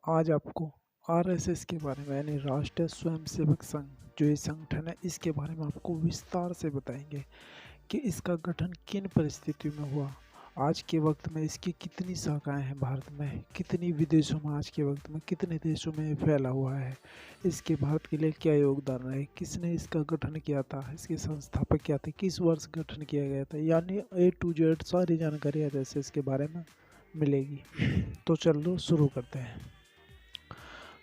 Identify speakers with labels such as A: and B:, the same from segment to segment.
A: आज आपको आरएसएस के बारे में यानी राष्ट्रीय स्वयंसेवक संघ जो ये संगठन है इसके बारे में आपको विस्तार से बताएंगे कि इसका गठन किन परिस्थितियों में हुआ। आज के वक्त में इसकी कितनी शाखाएं हैं भारत में, कितनी विदेशों में, आज के वक्त में कितने देशों में ये फैला हुआ है, इसके भारत के लिए क्या योगदान रहे, किसने इसका गठन किया था, इसके संस्थापक क्या थे, किस वर्ष गठन किया गया था, यानी A to Z सारी जानकारी आज ऐसे इसके बारे में मिलेगी। तो चलो शुरू करते हैं।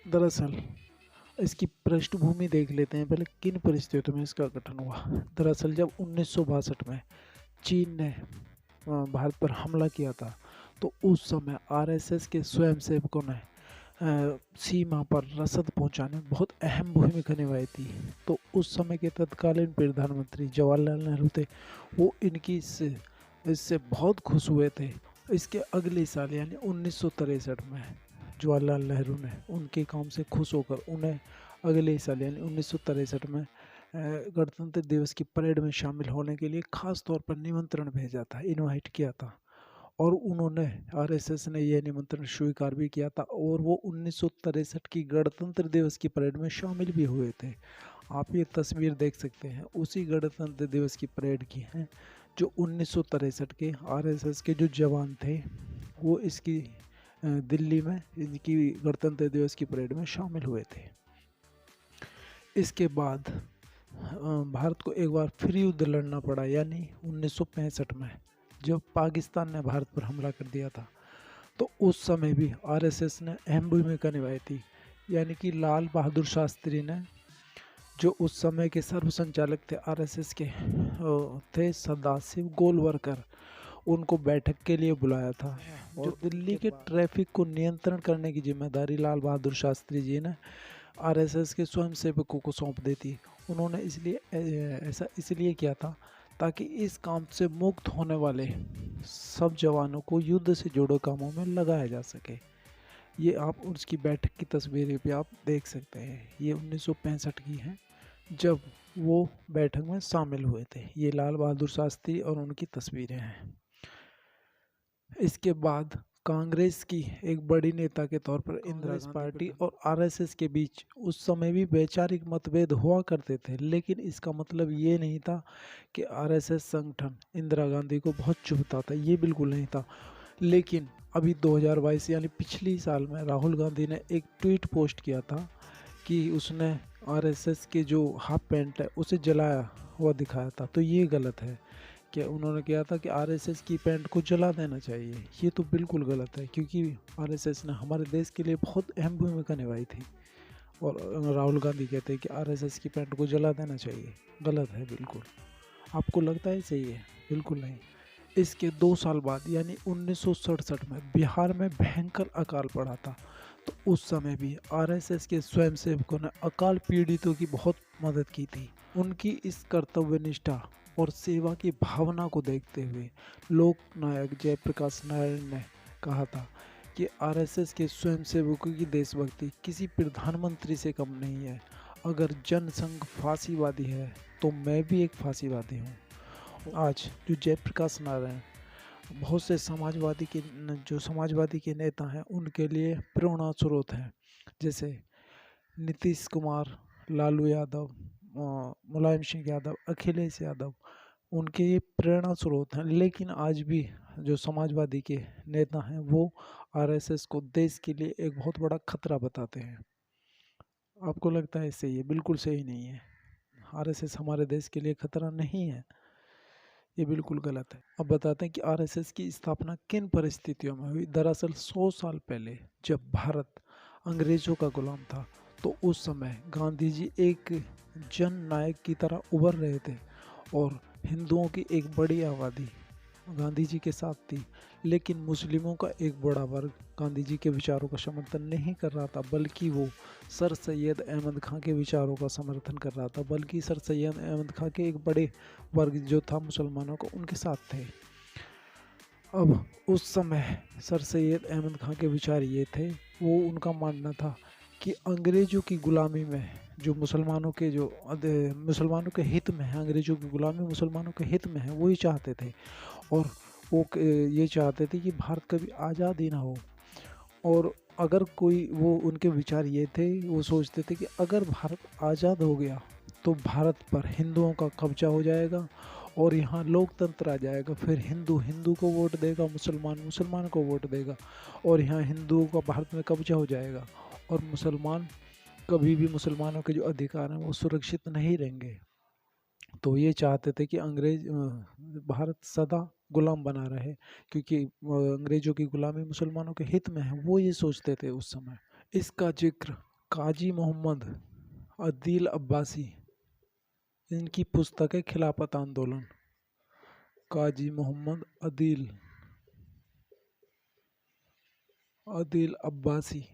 A: दरअसल इसकी पृष्ठभूमि देख लेते हैं पहले, किन परिस्थितियों में इसका गठन हुआ। दरअसल जब 1962 में चीन ने भारत पर हमला किया था तो उस समय आरएसएस के स्वयंसेवकों ने सीमा पर रसद पहुंचाने में बहुत अहम भूमिका निभाई थी। तो उस समय के तत्कालीन प्रधानमंत्री जवाहरलाल नेहरू थे, वो इनकी इससे बहुत खुश हुए थे। इसके अगले साल यानी 1963 में जवाहरलाल नेहरू ने उनके काम से खुश होकर उन्हें अगले साल यानी 1963 में गणतंत्र दिवस की परेड में शामिल होने के लिए खास तौर पर निमंत्रण भेजा था, इनवाइट किया था। और उन्होंने आरएसएस ने यह निमंत्रण स्वीकार भी किया था और वो 1963 की गणतंत्र दिवस की परेड में शामिल भी हुए थे। आप ये तस्वीर देख सकते हैं, उसी गणतंत्र दिवस की परेड की है जो 1963 के आरएसएस के जो जवान थे वो इसकी दिल्ली में इनकी गणतंत्र दिवस की परेड में शामिल हुए थे। इसके बाद भारत को एक बार फिर युद्ध लड़ना पड़ा, यानी 1965 में जब पाकिस्तान ने भारत पर हमला कर दिया था। तो उस समय भी आरएसएस ने अहम भूमिका निभाई थी, यानी कि लाल बहादुर शास्त्री ने, जो उस समय के सर्व संचालक थे आरएसएस के, थे सदाशिव गोलवरकर, उनको बैठक के लिए बुलाया था। और दिल्ली के ट्रैफिक को नियंत्रण करने की जिम्मेदारी लाल बहादुर शास्त्री जी ने आरएसएस के स्वयंसेवकों को सौंप दी थी। उन्होंने ऐसा इसलिए किया था ताकि इस काम से मुक्त होने वाले सब जवानों को युद्ध से जुड़े कामों में लगाया जा सके। ये आप उसकी बैठक की तस्वीरें भी आप देख सकते हैं, ये 1965 की है जब वो बैठक में शामिल हुए थे। ये लाल बहादुर शास्त्री और उनकी तस्वीरें हैं। इसके बाद कांग्रेस की एक बड़ी नेता के तौर पर इंदिरा पार्टी और आरएसएस के बीच उस समय भी वैचारिक मतभेद हुआ करते थे, लेकिन इसका मतलब ये नहीं था कि आरएसएस संगठन इंदिरा गांधी को बहुत चुभता था, ये बिल्कुल नहीं था। लेकिन अभी 2022 यानी पिछली साल में राहुल गांधी ने एक ट्वीट पोस्ट किया था कि उसने आरएसएस के जो हाफ पैंट है उसे जलाया हुआ दिखाया था। तो ये गलत है कि उन्होंने किया था कि आरएसएस की पैंट को जला देना चाहिए, ये तो बिल्कुल गलत है, क्योंकि आरएसएस ने हमारे देश के लिए बहुत अहम भूमिका निभाई थी। और राहुल गांधी कहते हैं कि आरएसएस की पैंट को जला देना चाहिए, गलत है बिल्कुल। आपको लगता है सही है? बिल्कुल नहीं। इसके 2 साल बाद यानी 1967 में बिहार में भयंकर अकाल पड़ा था। तो उस समय भी आरएसएस के स्वयंसेवकों ने अकाल पीड़ितों की बहुत मदद की थी। उनकी इस कर्तव्य निष्ठा और सेवा की भावना को देखते हुए लोकनायक जयप्रकाश नारायण ने कहा था कि आरएसएस के स्वयंसेवकों की देशभक्ति किसी प्रधानमंत्री से कम नहीं है। अगर जनसंघ फांसीवादी है तो मैं भी एक फांसीवादी हूँ। आज जो जयप्रकाश नारायण बहुत से समाजवादी के नेता हैं उनके लिए प्रेरणा स्रोत हैं, जैसे नीतीश कुमार, लालू यादव, मुलायम सिंह यादव, अखिलेश यादव, उनके ये प्रेरणा स्रोत हैं। लेकिन आज भी जो समाजवादी के नेता हैं वो आरएसएस को देश के लिए एक बहुत बड़ा खतरा बताते हैं। आपको लगता है सही है? बिल्कुल सही नहीं है। आरएसएस हमारे देश के लिए खतरा नहीं है, ये बिल्कुल गलत है। अब बताते हैं कि आरएसएस की स्थापना किन परिस्थितियों में हुई। दरअसल 100 साल पहले जब भारत अंग्रेजों का गुलाम था तो उस समय गांधी जी एक जन नायक की तरह उभर रहे थे और हिंदुओं की एक बड़ी आबादी गांधी जी के साथ थी। लेकिन मुस्लिमों का एक बड़ा वर्ग गांधी जी के विचारों का समर्थन नहीं कर रहा था, बल्कि वो सर सैयद अहमद खां के विचारों का समर्थन कर रहा था, बल्कि सर सैयद अहमद खां के एक बड़े वर्ग जो था मुसलमानों का, उनके साथ थे। अब उस समय सर सैयद अहमद खां के विचार ये थे, वो उनका मानना था कि अंग्रेज़ों की गुलामी में जो मुसलमानों के हित में है, अंग्रेज़ों की गुलामी मुसलमानों के हित में है, वही चाहते थे। और वो ये चाहते थे कि भारत कभी आज़ाद ही ना हो। और अगर कोई वो उनके विचार ये थे, वो सोचते थे कि अगर भारत आज़ाद हो गया तो भारत पर हिंदुओं का कब्जा हो जाएगा और यहाँ लोकतंत्र आ जाएगा। फिर हिंदू हिंदू को वोट देगा, मुसलमान मुसलमान को वोट देगा और यहाँ हिंदुओं का भारत में कब्जा हो जाएगा और मुसलमान कभी भी मुसलमानों के जो अधिकार हैं वो सुरक्षित नहीं रहेंगे। तो ये चाहते थे कि भारत सदा गुलाम बना रहे, क्योंकि अंग्रेजों की गुलामी मुसलमानों के हित में है, वो ये सोचते थे उस समय। इसका जिक्र काजी मोहम्मद अदील अब्बासी, इनकी पुस्तक है खिलाफत आंदोलन। काजी मोहम्मद अदील अदील अब्बासी,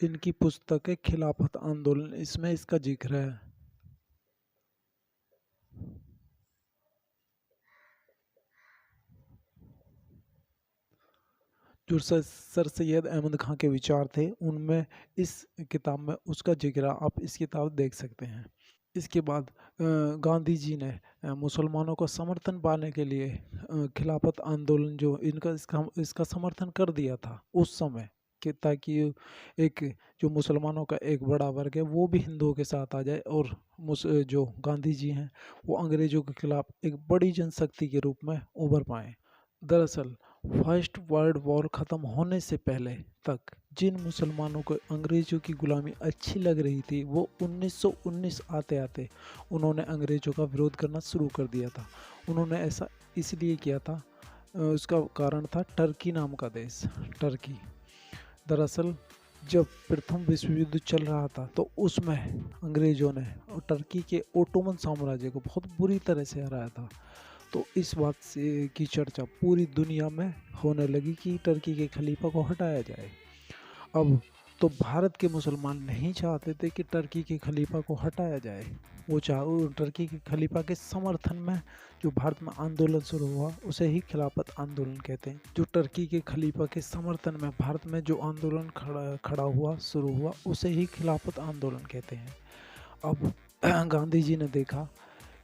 A: इनकी पुस्तक है खिलाफत आंदोलन, इसमें इसका जिक्र है। जो सर सैयद अहमद खां के विचार थे, उनमें इस किताब में उसका जिक्र, आप इस किताब देख सकते हैं। इसके बाद गांधी जी ने मुसलमानों को समर्थन पाने के लिए खिलाफत आंदोलन जो इसका समर्थन कर दिया था उस समय, कि ताकि एक जो मुसलमानों का एक बड़ा वर्ग है वो भी हिंदुओं के साथ आ जाए और जो गांधी जी हैं वो अंग्रेज़ों के खिलाफ एक बड़ी जनशक्ति के रूप में उभर पाए। दरअसल फर्स्ट वर्ल्ड वॉर ख़त्म होने से पहले तक जिन मुसलमानों को अंग्रेज़ों की गुलामी अच्छी लग रही थी, वो 1919 आते आते उन्होंने अंग्रेज़ों का विरोध करना शुरू कर दिया था। उन्होंने ऐसा इसलिए किया था, उसका कारण था टर्की नाम का देश, टर्की। दरअसल जब प्रथम विश्व युद्ध चल रहा था तो उसमें अंग्रेज़ों ने टर्की के ओटोमन साम्राज्य को बहुत बुरी तरह से हराया था। तो इस बात से की चर्चा पूरी दुनिया में होने लगी कि टर्की के खलीफा को हटाया जाए। अब तो भारत के मुसलमान नहीं चाहते थे कि टर्की के खलीफा को हटाया जाए, वो टर्की के खलीफा के समर्थन में जो भारत में आंदोलन शुरू हुआ उसे ही खिलाफत आंदोलन कहते हैं। जो टर्की के खलीफा के समर्थन में भारत में जो आंदोलन खड़ा हुआ शुरू हुआ उसे ही खिलाफत आंदोलन कहते हैं। अब गांधी जी ने देखा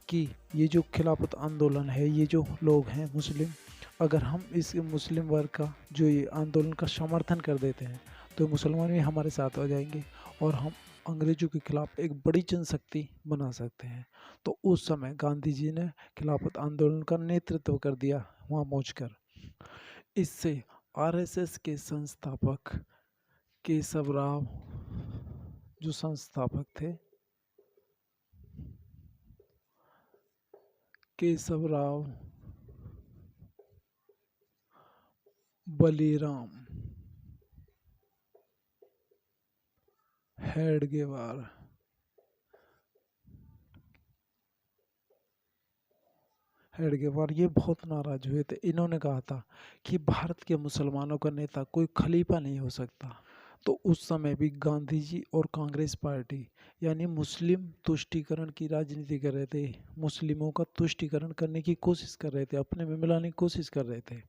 A: कि ये जो खिलाफत आंदोलन है, ये जो लोग हैं मुस्लिम, अगर हम इस मुस्लिम वर्ग का जो ये आंदोलन का समर्थन कर देते हैं तो मुसलमान भी हमारे साथ हो जाएंगे और हम अंग्रेज़ों के खिलाफ एक बड़ी जनशक्ति बना सकते हैं। तो उस समय गांधी जी ने खिलाफत आंदोलन का नेतृत्व कर दिया वहाँ पहुँचकर। इससे आरएसएस के संस्थापक केशव राव, जो संस्थापक थे केशव राव बलीराम हेडगेवार, ये बहुत नाराज हुए थे। इन्होंने कहा था कि भारत के मुसलमानों का नेता कोई खलीफा नहीं हो सकता। तो उस समय भी गांधी जी और कांग्रेस पार्टी यानी मुस्लिम तुष्टीकरण की राजनीति कर रहे थे, मुस्लिमों का तुष्टीकरण करने की कोशिश कर रहे थे, अपने में मिलाने की कोशिश कर रहे थे।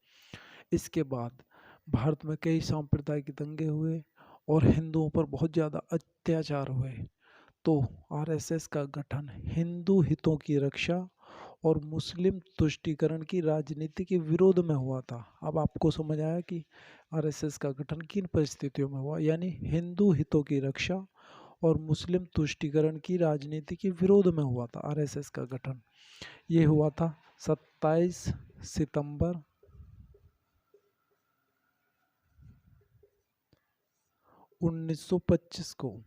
A: इसके बाद भारत में कई सांप्रदायिक दंगे हुए और हिंदुओं पर बहुत ज़्यादा अत्याचार हुए। तो आरएसएस का गठन हिंदू हितों की रक्षा और मुस्लिम तुष्टीकरण की राजनीति के विरोध में हुआ था। अब आपको समझ आया कि आरएसएस का गठन किन परिस्थितियों में हुआ, यानी हिंदू हितों की रक्षा और मुस्लिम तुष्टीकरण की राजनीति के विरोध में हुआ था आरएसएस का गठन। ये हुआ था 27 सितंबर 1925 को।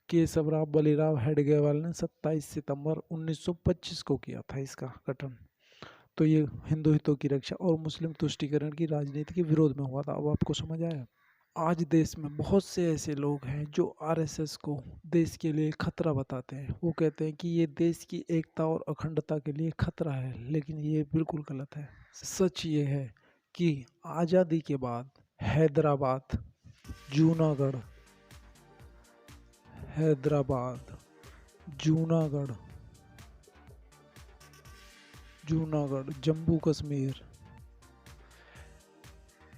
A: केशवराव बलीराव हेडगेवार ने 27 सितंबर 1925 को किया था इसका गठन। तो ये हिंदू हितों की रक्षा और मुस्लिम तुष्टीकरण की राजनीति के विरोध में हुआ था। अब आपको समझ आया। आज देश में बहुत से ऐसे लोग हैं जो आरएसएस को देश के लिए खतरा बताते हैं। वो कहते हैं कि ये देश की एकता और अखंडता के लिए खतरा है, लेकिन ये बिल्कुल गलत है। सच ये है कि आज़ादी के बाद हैदराबाद, जूनागढ़, जूनागढ़, जम्मू कश्मीर,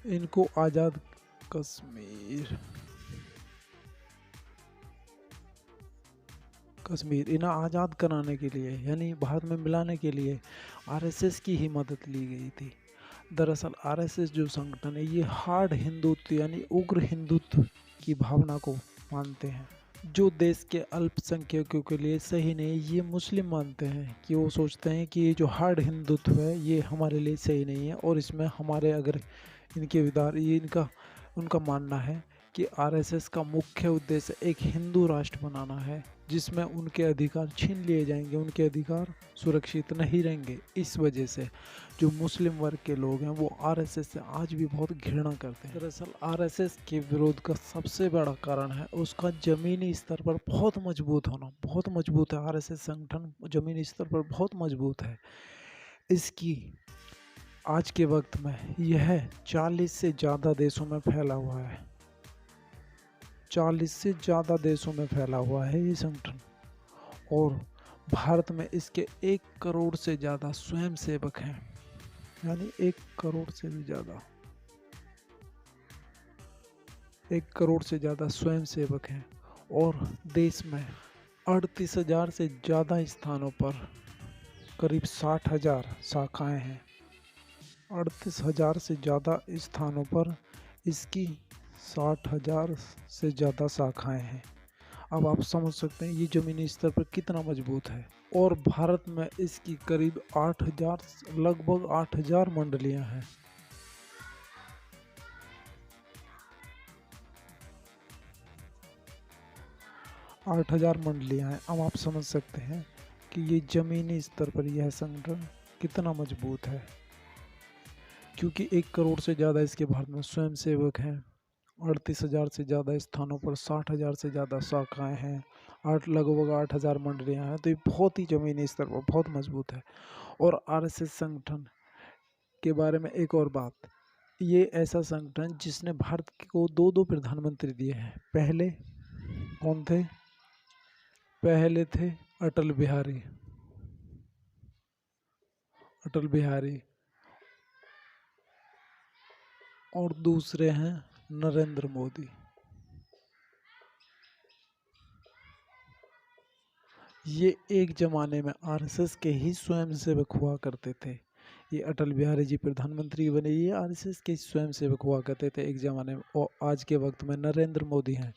A: इनको आज़ाद कश्मीर इन्हें आज़ाद कराने के लिए यानी भारत में मिलाने के लिए आरएसएस की ही मदद ली गई थी। दरअसल आरएसएस जो संगठन है ये हार्ड हिंदुत्व यानी उग्र हिंदुत्व की भावना को मानते हैं, जो देश के अल्पसंख्यकों के लिए सही नहीं। ये मुस्लिम मानते हैं कि वो सोचते हैं कि ये जो हार्ड हिंदुत्व है ये हमारे लिए सही नहीं है, और इसमें हमारे अगर इनके विचार ये इनका उनका मानना है कि आरएसएस का मुख्य उद्देश्य एक हिंदू राष्ट्र बनाना है जिसमें उनके अधिकार छीन लिए जाएंगे, उनके अधिकार सुरक्षित नहीं रहेंगे। इस वजह से जो मुस्लिम वर्ग के लोग हैं वो आरएसएस से आज भी बहुत घृणा करते हैं। दरअसल आरएसएस के विरोध का सबसे बड़ा कारण है उसका ज़मीनी स्तर पर बहुत मजबूत होना। बहुत मजबूत है आरएसएस संगठन, ज़मीनी स्तर पर बहुत मजबूत है। इसकी आज के वक्त में यह 40 से ज़्यादा देशों में फैला हुआ है। 40 से ज़्यादा देशों में फैला हुआ है ये संगठन, और भारत में इसके 1 करोड़ से ज़्यादा स्वयंसेवक हैं, यानी 1 करोड़ से भी ज़्यादा 1 करोड़ से ज़्यादा स्वयंसेवक हैं। और देश में 38,000 से ज़्यादा स्थानों पर करीब 60,000 शाखाएं हैं। 38,000 से ज़्यादा स्थानों पर इसकी 60,000 से ज़्यादा शाखाएं हैं। अब आप समझ सकते हैं ये ज़मीनी स्तर पर कितना मजबूत है। और भारत में इसकी करीब 8,000 लगभग 8,000 मंडलियां हैं। 8,000 मंडलियां हैं। अब आप समझ सकते हैं कि ये ज़मीनी स्तर पर यह संगठन कितना मजबूत है, क्योंकि 1 करोड़ से ज़्यादा इसके भारत में स्वयंसेवक हैं। 38,000 से ज़्यादा स्थानों पर 60,000 से ज़्यादा शाखाएँ हैं, लगभग 8,000 मंडलियाँ हैं। तो ये बहुत ही ज़मीनी स्तर पर बहुत मजबूत है। और आरएसएस संगठन के बारे में एक और बात, ये ऐसा संगठन जिसने भारत को 2-2 प्रधानमंत्री दिए हैं। पहले कौन थे? पहले थे अटल बिहारी, और दूसरे हैं नरेंद्र मोदी। ये एक ज़माने में आरएसएस के ही स्वयंसेवक हुआ करते थे। ये अटल बिहारी जी प्रधानमंत्री बने, ये आरएसएस के स्वयंसेवक हुआ करते थे एक ज़माने में। और आज के वक्त में नरेंद्र मोदी हैं,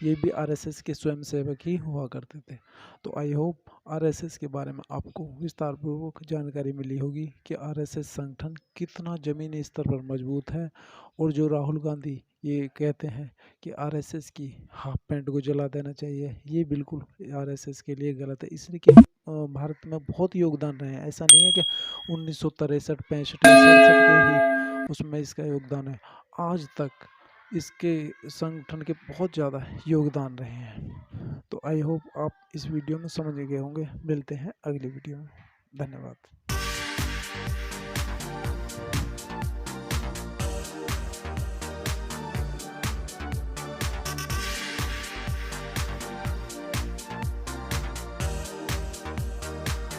A: ये भी आरएसएस के स्वयंसेवक ही हुआ करते थे। तो आई होप आरएसएस के बारे में आपको विस्तारपूर्वक जानकारी मिली होगी कि आरएसएस संगठन कितना ज़मीनी स्तर पर मजबूत है। और जो राहुल गांधी ये कहते हैं कि आरएसएस की हाफ पैंट को जला देना चाहिए, ये बिल्कुल आरएसएस के लिए गलत है। इसलिए कि भारत में बहुत योगदान रहे हैं। ऐसा नहीं है कि 1963, 65 या 67 के ही उसमें इसका योगदान है। आज तक इसके संगठन के बहुत ज़्यादा योगदान रहे हैं। तो आई होप आप इस वीडियो में समझ गए होंगे। मिलते हैं अगली वीडियो में। धन्यवाद।